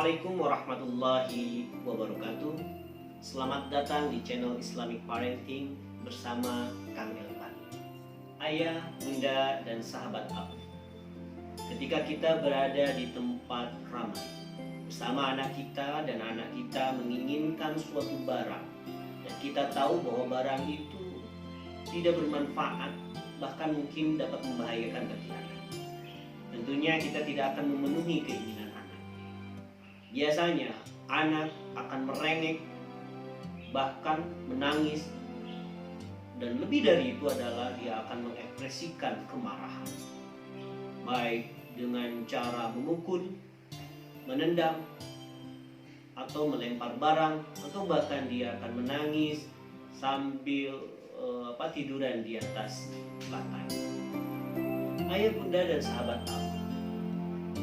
Assalamualaikum warahmatullahi wabarakatuh. Selamat datang di channel Islamic Parenting bersama Kang Elvan. Ayah, bunda, dan sahabat aku. Ketika kita berada di tempat ramai bersama anak kita dan anak kita menginginkan suatu barang dan kita tahu bahwa barang itu tidak bermanfaat, bahkan mungkin dapat membahayakan bagi anak. Tentunya kita tidak akan memenuhi keinginan anak. Biasanya anak akan merengek, bahkan menangis, dan lebih dari itu adalah dia akan mengekspresikan kemarahan, baik dengan cara memukul, menendang, atau melempar barang, atau bahkan dia akan menangis sambil tiduran di atas lantai. Ayah, bunda, dan sahabat aku,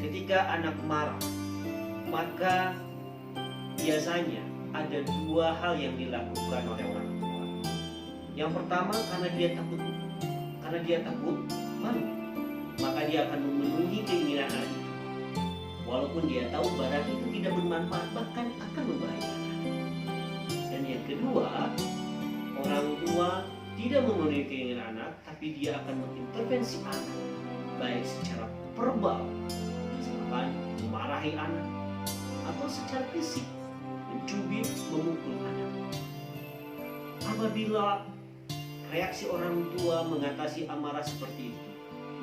ketika anak marah, maka biasanya ada dua hal yang dilakukan oleh orang tua. Yang pertama, karena dia takut malu, maka dia akan memenuhi keinginan anak itu, walaupun dia tahu barang itu tidak bermanfaat, bahkan akan membahayakan. Dan yang kedua, orang tua tidak memenuhi keinginan anak, tapi dia akan mengintervensi anak, baik secara verbal, misalkan memarahi anak, atau secara fisik, mencubit, memukul anak. Apabila reaksi orang tua mengatasi amarah seperti itu,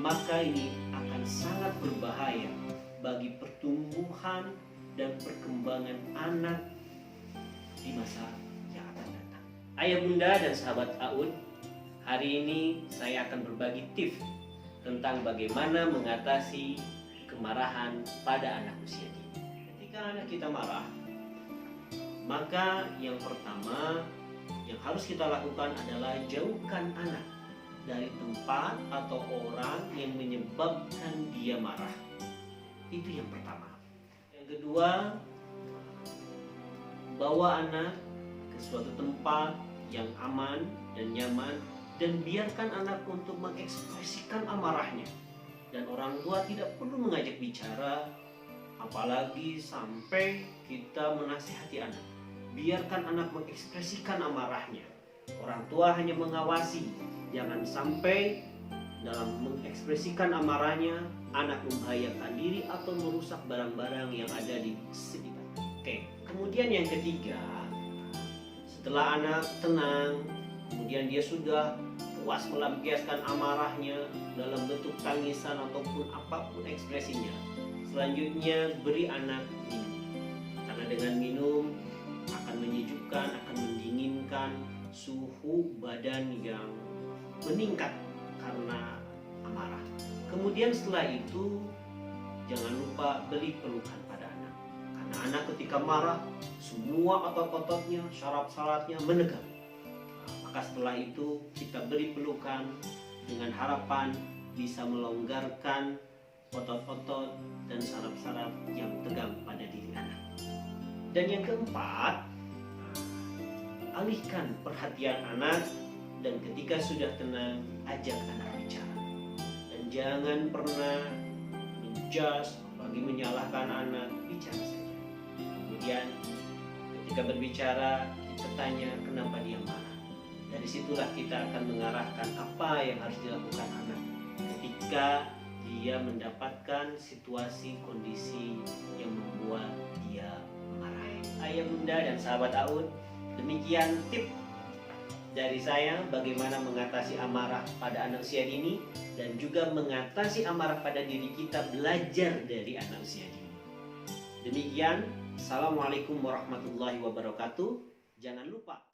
maka ini akan sangat berbahaya bagi pertumbuhan dan perkembangan anak di masa yang akan datang. Ayah, bunda, dan sahabat Aun, hari ini saya akan berbagi tips tentang bagaimana mengatasi kemarahan pada anak usia dini. Ketika anak kita marah, maka yang pertama yang harus kita lakukan adalah jauhkan anak dari tempat atau orang yang menyebabkan dia marah. Itu yang pertama. Yang kedua, bawa anak ke suatu tempat yang aman dan nyaman, dan biarkan anak untuk mengekspresikan amarahnya. Dan orang tua tidak perlu mengajak bicara, apalagi sampai kita menasihati anak. Biarkan anak mengekspresikan amarahnya. Orang tua hanya mengawasi, jangan sampai dalam mengekspresikan amarahnya anak membahayakan diri atau merusak barang-barang yang ada di sekitar. Oke, kemudian yang ketiga, setelah anak tenang, kemudian dia sudah puas melampiaskan amarahnya dalam bentuk tangisan ataupun apapun ekspresinya, selanjutnya beri anak minum. Karena dengan minum akan menyejukkan, akan mendinginkan suhu badan yang meningkat karena amarah. Kemudian setelah itu jangan lupa beri pelukan pada anak. Karena anak ketika marah, semua otot-ototnya, syaraf-syarafnya menegang. Maka setelah itu kita beri pelukan dengan harapan bisa melonggarkan otot-otot dan saraf-saraf yang tegang pada diri anak. Dan yang keempat, alihkan perhatian anak, dan ketika sudah tenang, ajak anak bicara. Dan jangan pernah menjudge, apalagi menyalahkan anak, bicara saja. Kemudian ketika berbicara, kita tanya kenapa dia marah. Dari situlah kita akan mengarahkan apa yang harus dilakukan anak ketika dia mendapatkan situasi kondisi yang membuat dia marah. Ayah, bunda, dan sahabat Aun, demikian tip dari saya bagaimana mengatasi amarah pada anak usia dini dan juga mengatasi amarah pada diri kita, belajar dari anak usia dini. Demikian, Assalamualaikum warahmatullahi wabarakatuh. Jangan lupa